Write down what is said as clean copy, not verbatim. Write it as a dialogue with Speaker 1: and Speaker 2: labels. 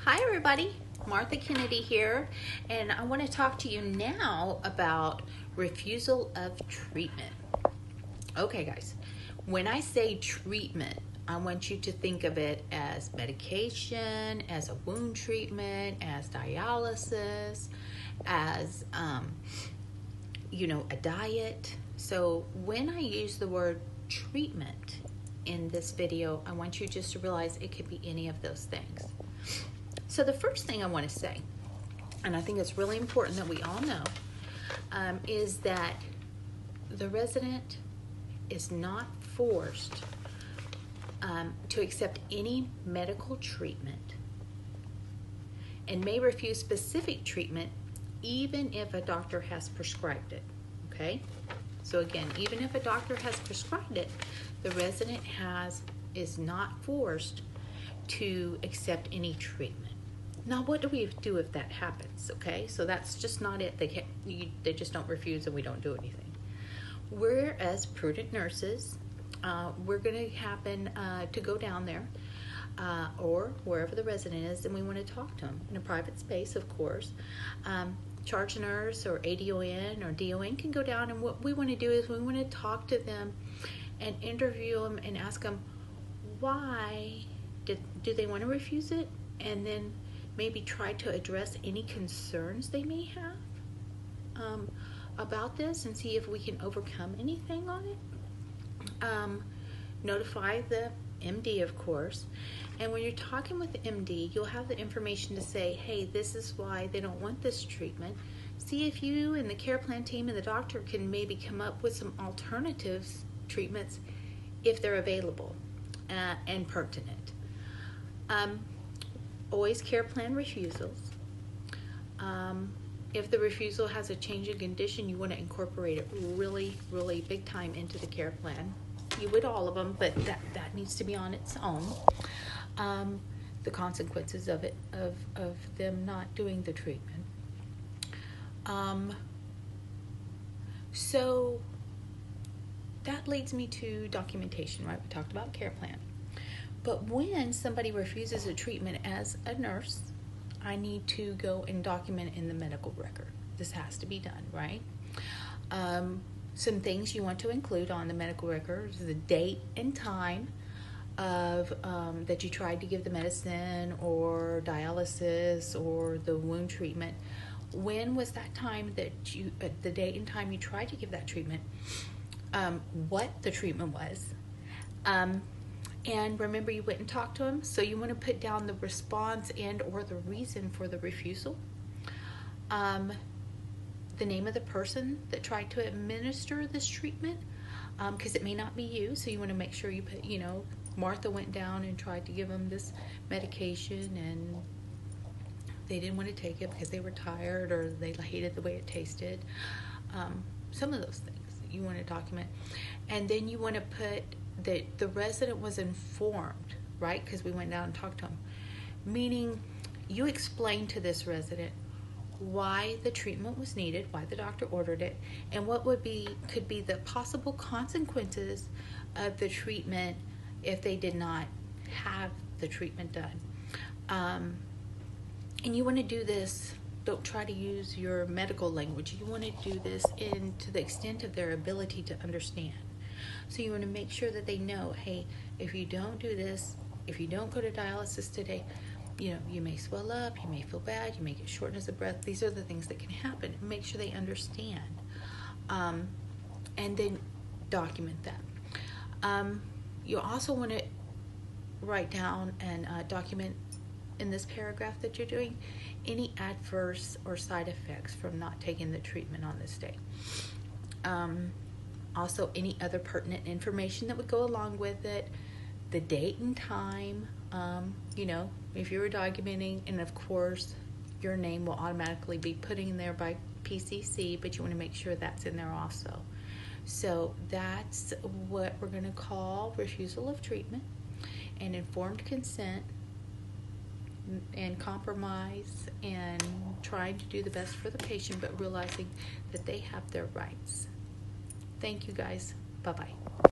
Speaker 1: Hi everybody, Martha Kennedy here, and I want to talk to you now about refusal of treatment. Okay guys, when I say treatment, I want you to think of it as medication, as a wound treatment, as dialysis, as a diet. So when I use the word treatment in this video, I want you just to realize it could be any of those things. So the first thing I want to say, and I think it's really important that we all know, is that the resident is not forced to accept any medical treatment and may refuse specific treatment even if a doctor has prescribed it, okay? So again, even if a doctor has prescribed it, the resident is not forced to accept any treatment. Now, what do we do if that happens? Okay, so that's just not it. They just don't refuse, and we don't do anything. We're, as prudent nurses, we're going to happen to go down there or wherever the resident is, and we want to talk to them in a private space, of course. Charge nurse or ADON or DON can go down, and what we want to do is we want to talk to them and interview them and ask them why do they want to refuse it, and then maybe try to address any concerns they may have about this and see if we can overcome anything on it. Notify the MD, of course, and when you're talking with the MD, you'll have the information to say, hey, this is why they don't want this treatment. See if you and the care plan team and the doctor can maybe come up with some alternatives treatments if they're available and pertinent. Always care plan refusals. If the refusal has a change in condition, you want to incorporate it really, really big time into the care plan. You would all of them, but that needs to be on its own. The consequences of it, of them not doing the treatment. So that leads me to documentation, right? We talked about care plan. But when somebody refuses a treatment as a nurse, I need to go and document it in the medical record. This has to be done, right? Some things you want to include on the medical record is the date and time of that you tried to give the medicine or dialysis or the wound treatment. When was that time that the date and time you tried to give that treatment? What the treatment was. And remember, you went and talked to them, so you want to put down the response and or the reason for the refusal. The name of the person that tried to administer this treatment, because it may not be you, so you want to make sure you put, Martha went down and tried to give them this medication and they didn't want to take it because they were tired or they hated the way it tasted. Some of those things you want to document. And then you want to put that the resident was informed, right? Because we went down and talked to them. Meaning, you explained to this resident why the treatment was needed, why the doctor ordered it, and what could be the possible consequences of the treatment if they did not have the treatment done. And you want to do this. Don't try to use your medical language. You want to do this to the extent of their ability to understand. So you want to make sure that they know, hey, if you don't do this, if you don't go to dialysis today, you may swell up, you may feel bad, you may get shortness of breath. These are the things that can happen. Make sure they understand. And then document that. You also want to write down and document in this paragraph that you're doing any adverse or side effects from not taking the treatment on this day. Also, any other pertinent information that would go along with it, the date and time, if you were documenting, and of course, your name will automatically be put in there by PCC, but you want to make sure that's in there also. So that's what we're going to call refusal of treatment and informed consent and compromise and trying to do the best for the patient, but realizing that they have their rights. Thank you guys. Bye-bye.